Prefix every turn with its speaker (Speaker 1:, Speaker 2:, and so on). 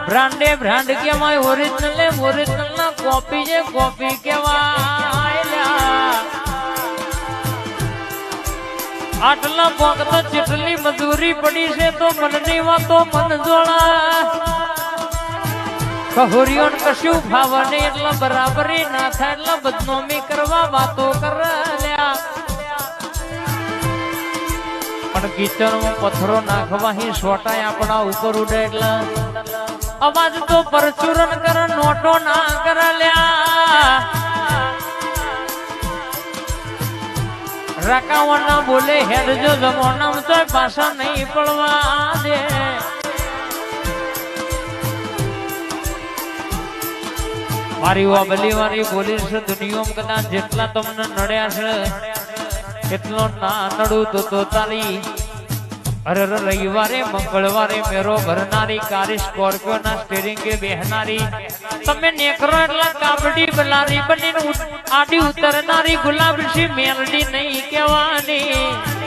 Speaker 1: બ્રાન્ડે brand કેવાય, original ના copy છે કોપી કેવાય। આટલા પોકતા જેટલી મજૂરી પડી છે તો મનની વાતો મન જોડા, કહોરિયો કશું ભાવે નહીં એટલે બરાબરી ના થાય એટલે બદનામી કરવા વાતો કર્યા। પણ કિચનમાં પથ્થરો નાખવા સોટાય આપણા ઉપર ઉડે એટલે અવાજ તો પરચુરન કર નોટો ના કરલ્યા। રકાવના બોલે હેડ જો જમોનામ તો પાછા નહીં પડવા દે। મારી વાબલી વાળી બોલી છે દુનિયામાં કદાચ જેટલા તમને નડ્યા છે એટલો ના નડું તો તારી અરે રવિવારે મંગળવારે મેરો ભરનારી કારી સ્કોર્પિયો ના સ્ટેરિંગ કે બેહનારી તમે નેકરો એટલા કાબડી બલારી બનીને આડી ઉતરનારી ગુલાબ સી મેલડી નહીં કહેવાની।